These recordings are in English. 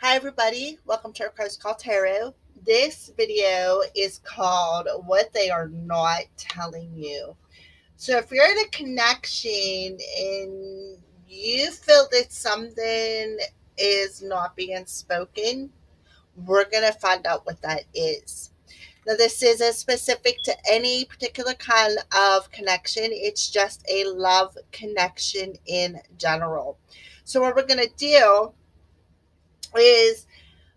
Hi everybody, welcome to our Cards Call Tarot. This video is called What They Are Not Telling You. So if you're in a connection and you feel that something is not being spoken, we're going to find out what that is. Now, this isn't specific to any particular kind of connection. It's just a love connection in general. So what we're going to do is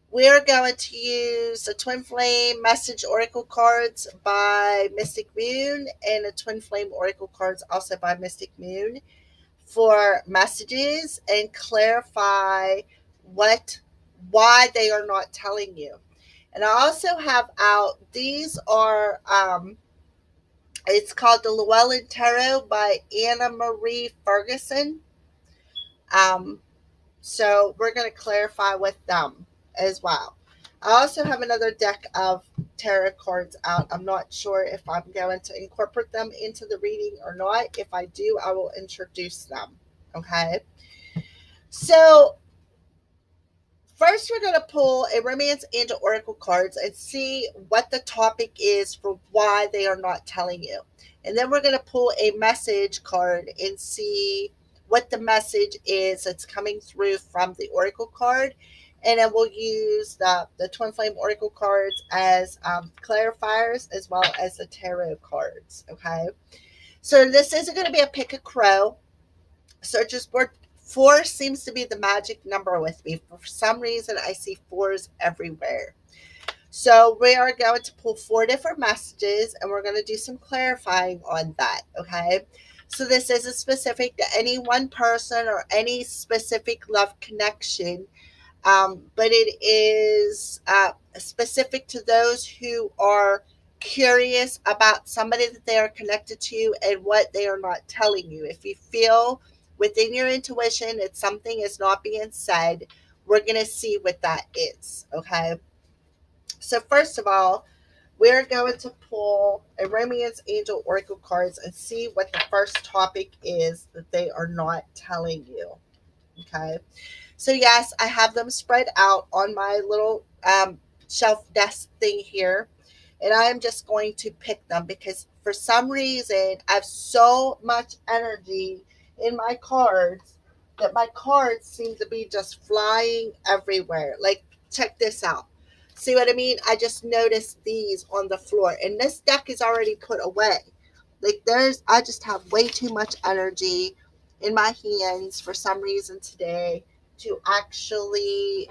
we're going to use the Twin Flame Message Oracle cards by Mystic Moon and the Twin Flame Oracle cards also by Mystic Moon for messages and clarify why they are not telling you. And I also have out, these are, it's called the Llewellyn Tarot by Anna Marie Ferguson. Um, So we're going to clarify with them as well. I also have another deck of tarot cards out. I'm not sure if I'm going to incorporate them into the reading or not. If I do, I will introduce them. Okay. So first, we're going to pull a romance and oracle cards and see what the topic is for why they are not telling you. And then we're going to pull a message card and see what the message is that's coming through from the oracle card. And then we'll use the Twin Flame Oracle cards as clarifiers as well as the tarot cards. Okay. So this isn't going to be a pick a crow. Searches board. Four seems to be the magic number with me. For some reason, I see fours everywhere. So we are going to pull four different messages and we're going to do some clarifying on that. Okay. So this isn't specific to any one person or any specific love connection, but it is specific to those who are curious about somebody that they are connected to and what they are not telling you. If you feel within your intuition that something is not being said, we're going to see what that is. Okay. So, first of all, we're going to pull a Romance Angel Oracle cards and see what the first topic is that they are not telling you. Okay. So, yes, I have them spread out on my little shelf desk thing here. And I am just going to pick them because for some reason I have so much energy in my cards that my cards seem to be just flying everywhere. Like, check this out. See what I mean? I just noticed these on the floor, and this deck is already put away. Like, I just have way too much energy in my hands for some reason today to actually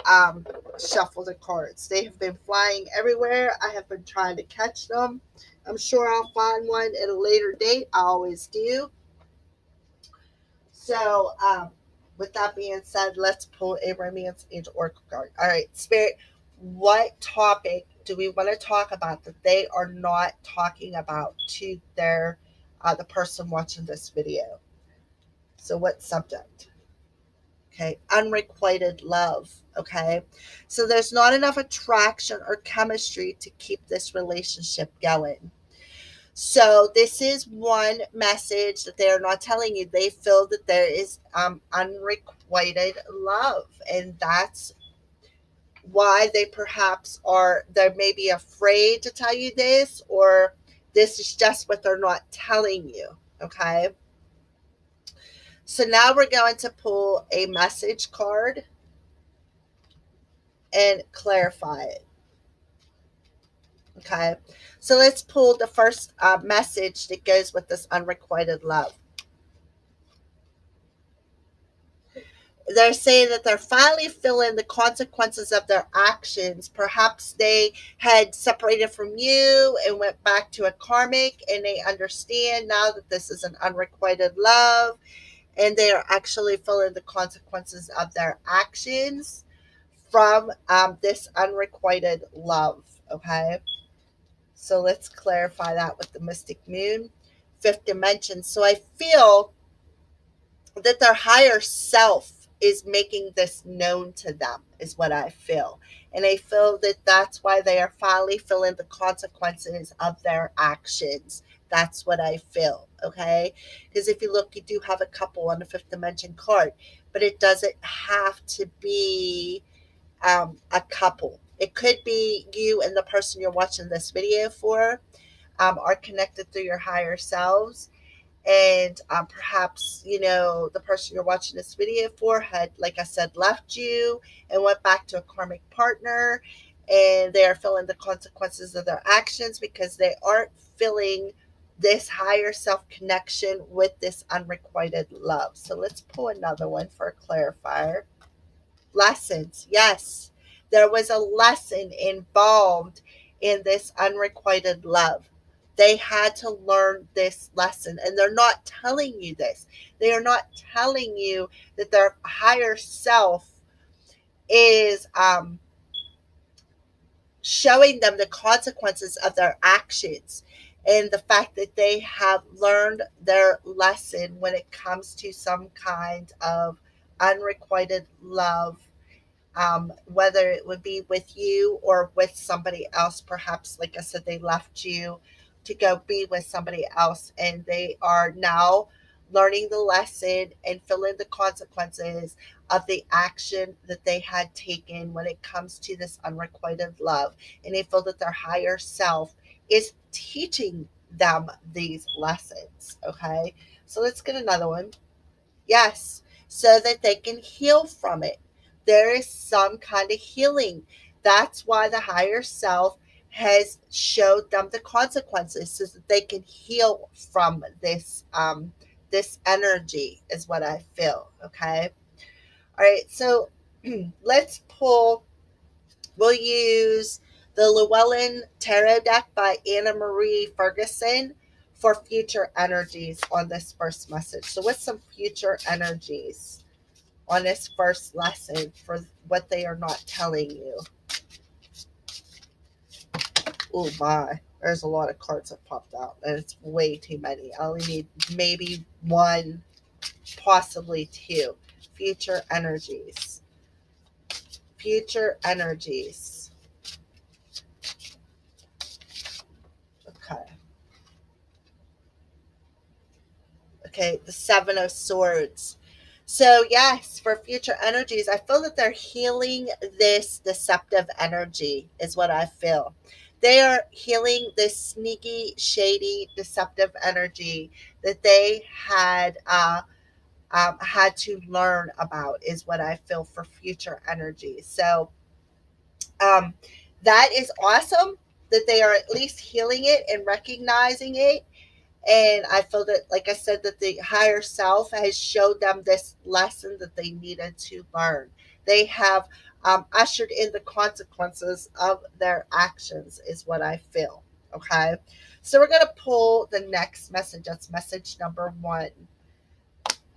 shuffle the cards. They have been flying everywhere. I have been trying to catch them. I'm sure I'll find one at a later date. I always do. So, with that being said, let's pull a Romance Angel Oracle card. All right, Spirit, what topic do we want to talk about that they are not talking about to the person watching this video? So, what subject? Okay, unrequited love. Okay, so there's not enough attraction or chemistry to keep this relationship going. So this is one message that they're not telling you. They feel that there is unrequited love, and that's why they perhaps they may be afraid to tell you this, or this is just what they're not telling you. Okay. So now we're going to pull a message card and clarify it. Okay. So let's pull the first message that goes with this unrequited love. They're saying that they're finally feeling the consequences of their actions. Perhaps they had separated from you and went back to a karmic, and they understand now that this is an unrequited love, and they are actually feeling the consequences of their actions from this unrequited love. Okay. So let's clarify that with the Mystic Moon, fifth dimension. So I feel that their higher self is making this known to them, is what I feel. And I feel that that's why they are finally feeling the consequences of their actions. That's what I feel. Okay. Because if you look, you do have a couple on the fifth dimension card, but it doesn't have to be a couple. It could be you and the person you're watching this video for are connected through your higher selves, and perhaps the person you're watching this video for had, like I said, left you and went back to a karmic partner, and they are feeling the consequences of their actions because they aren't feeling this higher self connection with this unrequited love. So let's pull another one for a clarifier. Lessons, yes, there was a lesson involved in this unrequited love. They had to learn this lesson, and they're not telling you this. They are not telling you that their higher self is showing them the consequences of their actions, and the fact that they have learned their lesson when it comes to some kind of unrequited love, whether it would be with you or with somebody else. Perhaps, like I said, they left you to go be with somebody else, and they are now learning the lesson and feeling the consequences of the action that they had taken when it comes to this unrequited love. And they feel that their higher self is teaching them these lessons. Okay, so let's get another one. Yes, so that they can heal from it. There is some kind of healing. That's why the higher self has showed them the consequences so that they can heal from this energy is what I feel. Okay. All right. So let's pull. We'll use the Llewellyn Tarot deck by Anna Marie Ferguson for future energies on this first message. So, what's some future energies on this first lesson for what they are not telling you? Oh my, there's a lot of cards that popped out, and it's way too many. I only need maybe one, possibly two. Future energies. Future energies. Okay. Okay, the Seven of Swords. So, yes, for future energies, I feel that they're healing this deceptive energy, is what I feel. They are healing this sneaky, shady, deceptive energy that they had to learn about, is what I feel for future energy. So, um, that is awesome that they are at least healing it and recognizing it. And I feel that, like I said, that the higher self has showed them this lesson that they needed to learn. They have ushered in the consequences of their actions, is what I feel. Okay. So we're going to pull the next message. That's message number one.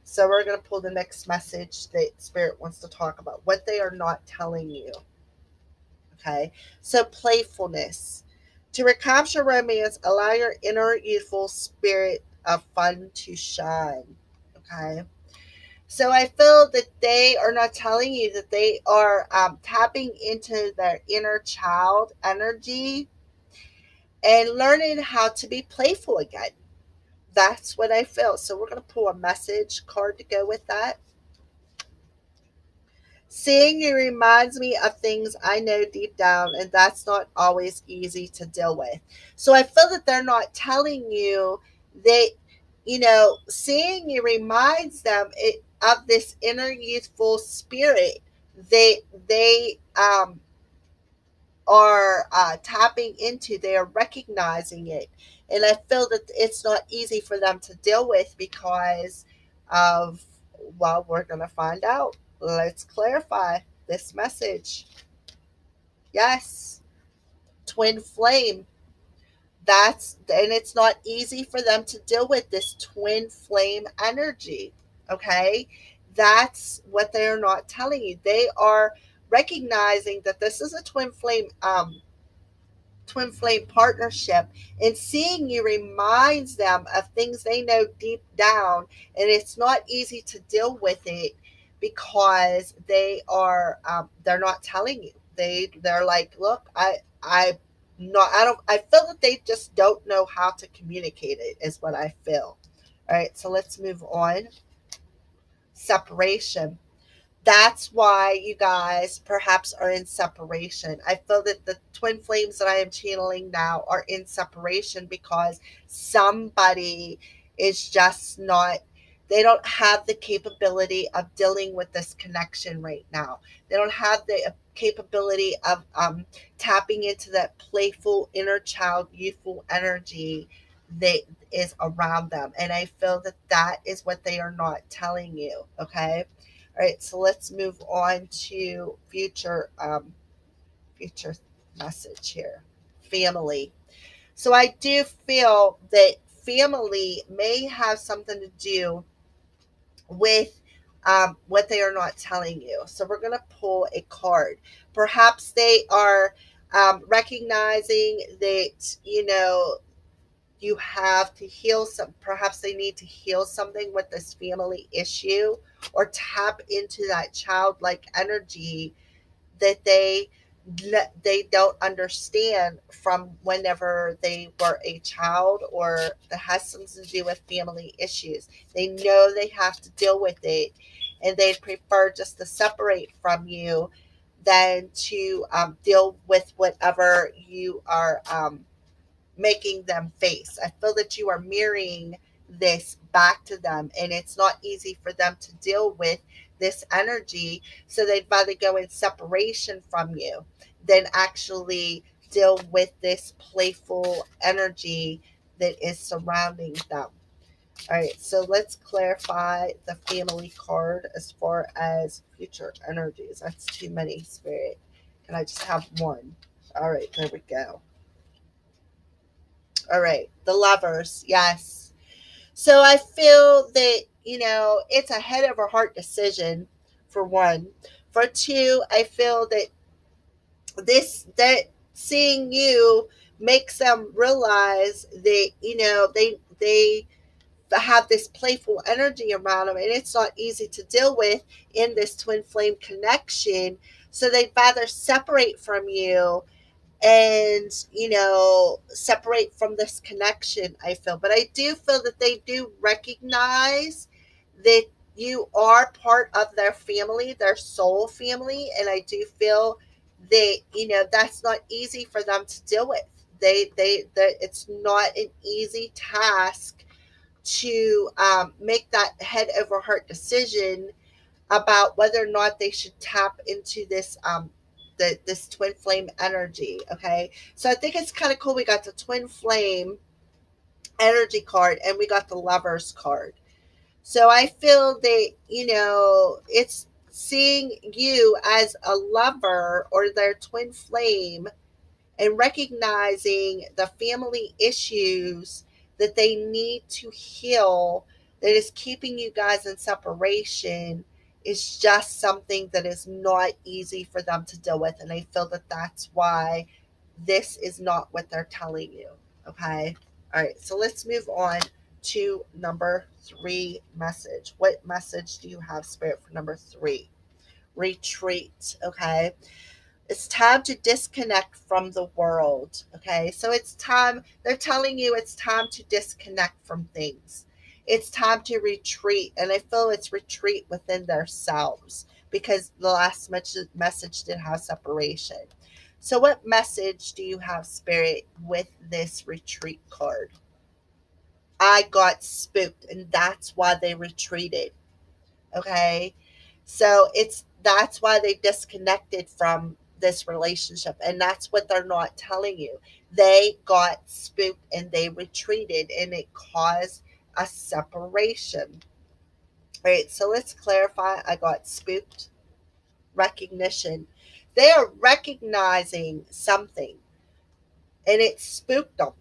So we're going to pull the next message that Spirit wants to talk about, what they are not telling you. Okay. So playfulness. To recapture romance, allow your inner youthful spirit of fun to shine. Okay. So I feel that they are not telling you that they are tapping into their inner child energy and learning how to be playful again. That's what I feel. So we're going to pull a message card to go with that. Seeing you reminds me of things I know deep down, and that's not always easy to deal with. So I feel that they're not telling you that, seeing you reminds them of this inner youthful spirit that they are tapping into. They are recognizing it. And I feel that it's not easy for them to deal with because of, well, we're going to find out. Let's clarify this message. Yes, twin flame. And it's not easy for them to deal with this twin flame energy. Okay. That's what they're not telling you. They are recognizing that this is a twin flame partnership, and seeing you reminds them of things they know deep down, and it's not easy to deal with it because they're not telling you. They're like, look, I feel that they just don't know how to communicate it, is what I feel. All right, so let's move on. Separation. That's why you guys perhaps are in separation. I feel that the twin flames that I am channeling now are in separation because somebody is just not, they don't have the capability of dealing with this connection right now. They don't have the capability of tapping into that playful inner child, youthful energy that is around them. And I feel that that is what they are not telling you. Okay. All right, so let's move on to future message here. Family. So I do feel that family may have something to do with what they are not telling you. So we're going to pull a card. Perhaps they are recognizing that, you have to heal some, perhaps they need to heal something with this family issue, or tap into that childlike energy that they don't understand from whenever they were a child, or that has something to do with family issues. They know they have to deal with it, and they'd prefer just to separate from you than to deal with whatever you are making them face. I feel that you are mirroring this back to them, and it's not easy for them to deal with this energy. So they'd rather go in separation from you than actually deal with this playful energy that is surrounding them. All right, so let's clarify the family card as far as future energies. That's too many, Spirit. Can I just have one? All right, there we go. All right, the lovers, yes. So I feel that, it's a head over heart decision, for one. For two, I feel that that seeing you makes them realize that, they have this playful energy around them, and it's not easy to deal with in this twin flame connection. So they'd rather separate from you and separate from this connection, I feel. But I do feel that they do recognize that you are part of their family, their soul family. And I do feel that that's not easy for them to deal with. They it's not an easy task to make that head over heart decision about whether or not they should tap into this twin flame energy. Okay, so I think it's kind of cool. We got the twin flame energy card, and we got the lovers card. So I feel that it's seeing you as a lover or their twin flame, and recognizing the family issues that they need to heal, that is keeping you guys in separation, is just something that is not easy for them to deal with. And I feel that that's why this is not what they're telling you. Okay. All right. So let's move on to number three message. What message do you have, Spirit, for number three? Retreat. Okay, it's time to disconnect from the world. Okay, so it's time, they're telling you it's time to disconnect from things. It's time to retreat. And I feel it's retreat within themselves, because the last message did have separation. So, what message do you have, Spirit, with this retreat card? I got spooked, and that's why they retreated. Okay, so that's why they disconnected from this relationship, and that's what they're not telling you. They got spooked and they retreated, and it caused a separation. All right, so let's clarify. I got spooked. Recognition. They are recognizing something, and it spooked them.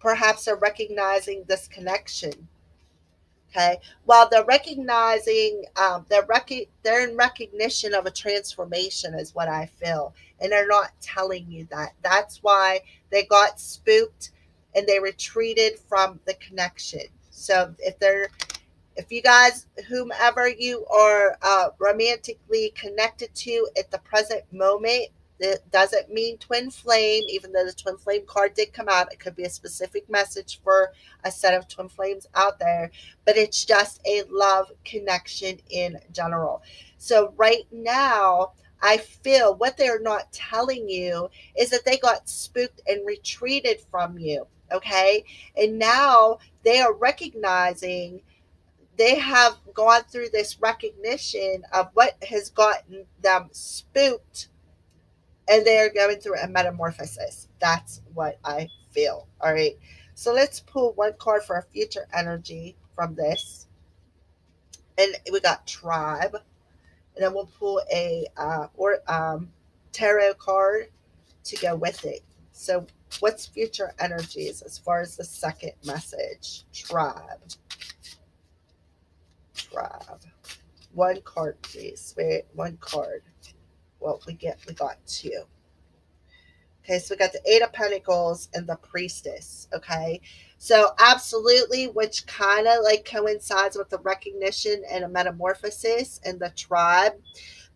Perhaps they're recognizing this connection. Okay, while they're recognizing, they're in recognition of a transformation, is what I feel, and they're not telling you that. That's why they got spooked and they retreated from the connection. So if you guys, whomever you are romantically connected to at the present moment, It doesn't mean twin flame, even though the twin flame card did come out. It could be a specific message for a set of twin flames out there, but it's just a love connection in general. So right now, I feel what they're not telling you is that they got spooked and retreated from you. Okay. And now they are recognizing, they have gone through this recognition of what has gotten them spooked, and they're going through a metamorphosis. That's what I feel. All right. So let's pull one card for a future energy from this. And we got tribe. And then we'll pull a tarot card to go with it. So what's future energies as far as the second message? Tribe. Tribe. One card, please. Spirit, one card. Well, we got two. Okay, so we got the Eight of Pentacles and the Priestess. Okay, so absolutely, which kind of like coincides with the recognition and a metamorphosis and the tribe.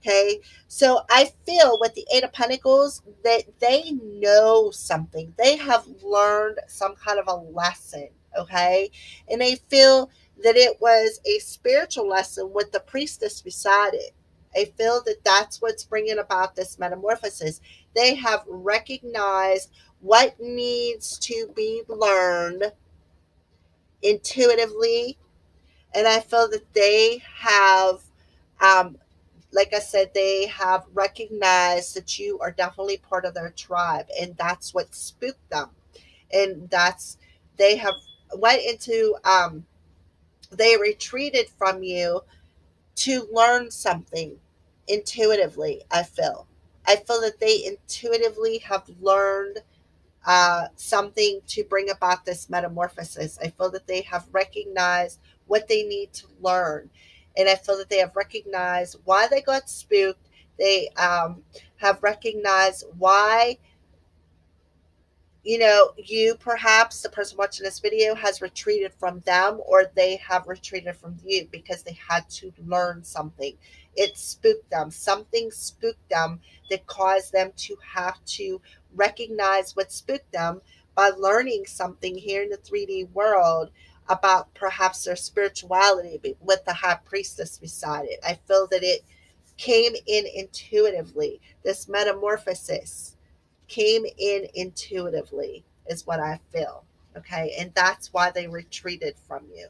Okay, so I feel with the Eight of Pentacles that they know something. They have learned some kind of a lesson. Okay, and they feel that it was a spiritual lesson with the Priestess beside it. I feel that that's what's bringing about this metamorphosis. They have recognized what needs to be learned intuitively, and I feel that they have, um, like I said, they have recognized that you are definitely part of their tribe, and that's what spooked them. And that's, they have went into, they retreated from you to learn something intuitively. I feel that they intuitively have learned something to bring about this metamorphosis. I feel that they have recognized what they need to learn, and I feel that they have recognized why they got spooked. They have recognized why, you, perhaps the person watching this video, has retreated from them, or they have retreated from you because they had to learn something. It spooked them. Something spooked them that caused them to have to recognize what spooked them by learning something here in the 3D world about perhaps their spirituality with the high priestess beside it. I feel that it came in intuitively. This metamorphosis came in intuitively, is what I feel. Okay. And that's why they retreated from you.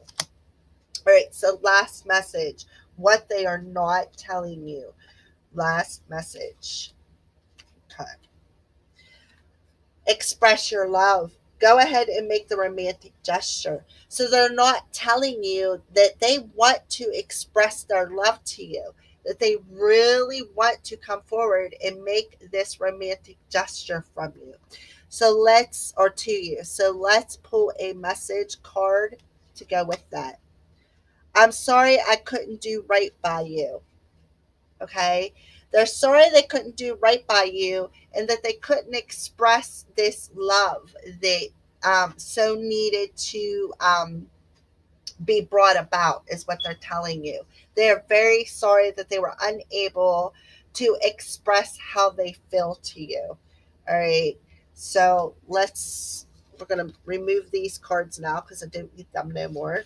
All right. So, last message, what they are not telling you. Last message. Okay. Express your love. Go ahead and make the romantic gesture. So they're not telling you that they want to express their love to you, that they really want to come forward and make this romantic gesture from you. Or to you. So let's pull a message card to go with that. I'm sorry I couldn't do right by you. Okay. They're sorry they couldn't do right by you, and that they couldn't express this love that so needed to be brought about, is what they're telling you. They're very sorry that they were unable to express how they feel to you. All right. So we're going to remove these cards now because I don't need them no more.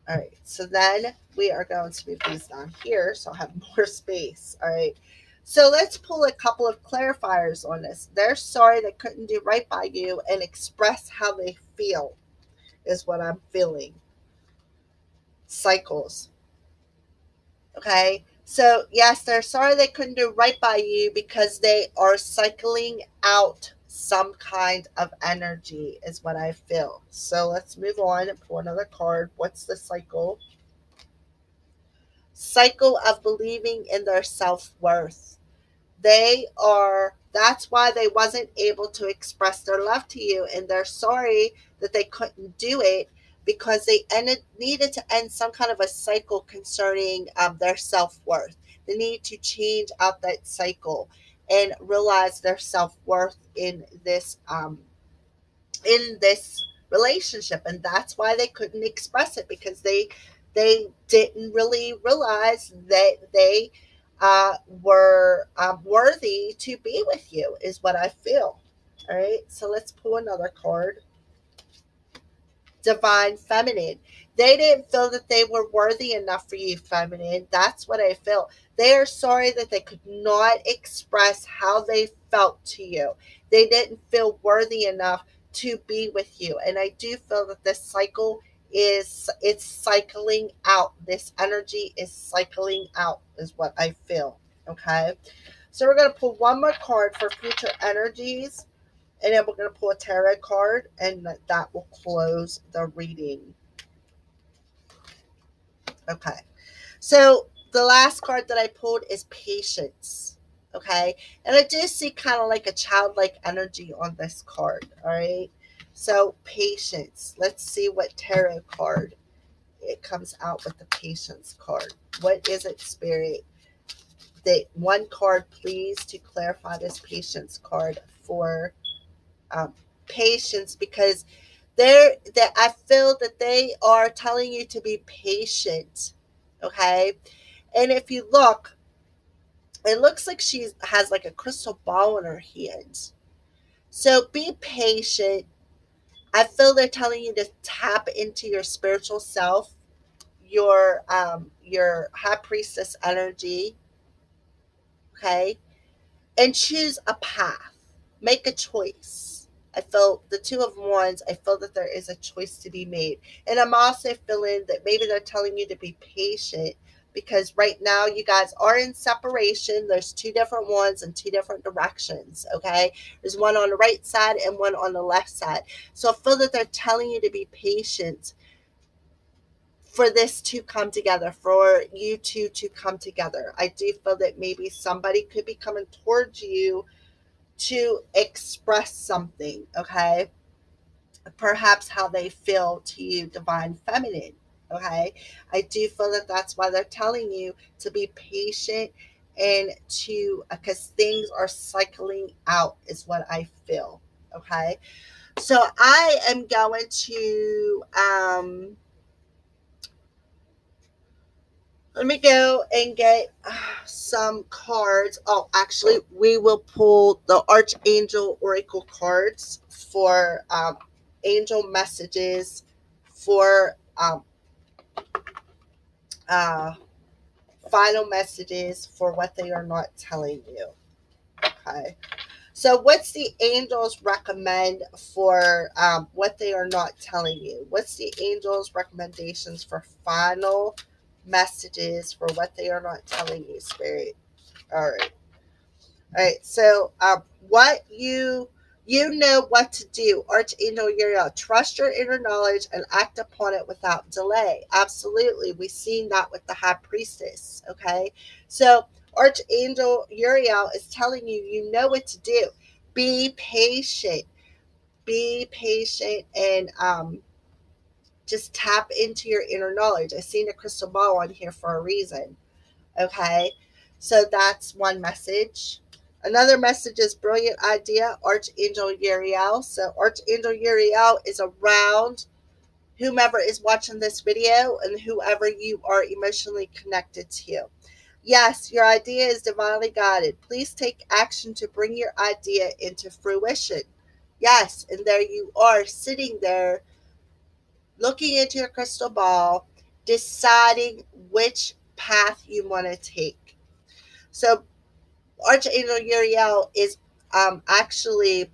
All right, so then we are going to move these down here so I have more space. All right, so let's pull a couple of clarifiers on this. They're sorry they couldn't do right by you and express how they feel, is what I'm feeling. Cycles. Okay, so yes, they're sorry they couldn't do right by you because they are cycling out some kind of energy, is what I feel. So let's move on and pull another card. What's the cycle? Cycle of believing in their self-worth. That's why they wasn't able to express their love to you, and they're sorry that they couldn't do it because they needed to end some kind of a cycle concerning their self-worth. They need to change out that cycle and realize their self-worth in this relationship, and that's why they couldn't express it, because they didn't really realize that they were worthy to be with you, is what I feel. All right, so let's pull another card. Divine feminine. They didn't feel that they were worthy enough for you, feminine. That's what I feel. They are sorry that they could not express how they felt to you. They didn't feel worthy enough to be with you. And I do feel that this cycle is it's cycling out. This energy is cycling out is what I feel. Okay. So we're gonna pull one more card for future energies, and then we're going to pull a tarot card, and that will close the reading. Okay. So the last card that I pulled is patience. Okay. And I do see kind of like a childlike energy on this card. All right. So patience. Let's see what tarot card it comes out with the patience card. What is it, Spirit? One card, please, to clarify this patience card for um, patience, because that I feel that they are telling you to be patient. Okay. And if you look, it looks like she has like a crystal ball in her hand. So be patient. I feel they're telling you to tap into your spiritual self, your high priestess energy. Okay. And choose a path. Make a choice. I feel the two of wands, I feel that there is a choice to be made. And I'm also feeling that maybe they're telling you to be patient, because right now you guys are in separation. There's two different ones in two different directions. Okay. There's one on the right side and one on the left side. So I feel that they're telling you to be patient for this to come together, for you two to come together. I do feel that maybe somebody could be coming towards you to express something, okay? Perhaps how they feel to you, divine feminine, okay? I do feel that that's why they're telling you to be patient and to, because things are cycling out, is what I feel, okay? So I am going to, let me go and get some cards. Oh, actually, we will pull the Archangel Oracle cards for angel messages for uh, final messages for what they are not telling you. Okay. So, what's the angels recommend for what they are not telling you? What's the angels' recommendations for final messages for what they are not telling you, Spirit? All right. All right. So, what you know what to do, Archangel Uriel. Trust your inner knowledge and act upon it without delay. Absolutely, we've seen that with the High Priestess. Okay, so Archangel Uriel is telling you, you know what to do. Be patient. Be patient, and just tap into your inner knowledge. I seen a crystal ball on here for a reason. Okay, so that's one message. Another message is brilliant idea, Archangel Uriel. So Archangel Uriel is around whomever is watching this video and whoever you are emotionally connected to. Yes, your idea is divinely guided. Please take action to bring your idea into fruition. Yes, and there you are sitting there looking into your crystal ball, deciding which path you want to take. So Archangel Uriel is actually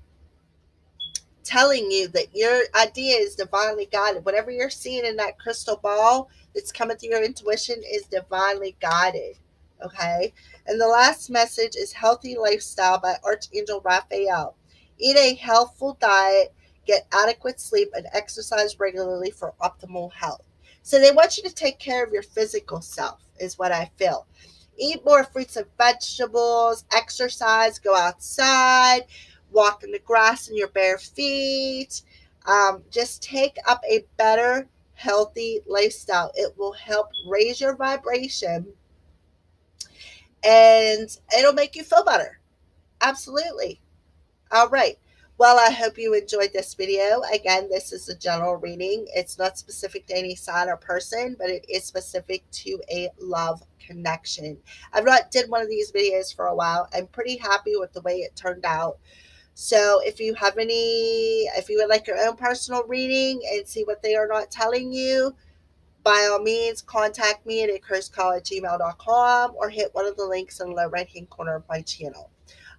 telling you that your idea is divinely guided. Whatever you're seeing in that crystal ball that's coming through your intuition is divinely guided. Okay. And the last message is healthy lifestyle by Archangel Raphael. Eat a healthful diet, get adequate sleep, and exercise regularly for optimal health. So they want you to take care of your physical self, is what I feel. Eat more fruits and vegetables, exercise, go outside, walk in the grass in your bare feet. Just take up a better, healthy lifestyle. It will help raise your vibration, and it'll make you feel better. Absolutely. All right. Well, I hope you enjoyed this video. Again, this is a general reading. It's not specific to any sign or person, but it is specific to a love connection. I've not did one of these videos for a while. I'm pretty happy with the way it turned out. So if you would like your own personal reading and see what they are not telling you, by all means, contact me at acroscall@gmail.com or hit one of the links in the low right hand corner of my channel.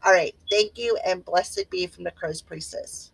All right. Thank you and blessed be from the Crow's Priestess.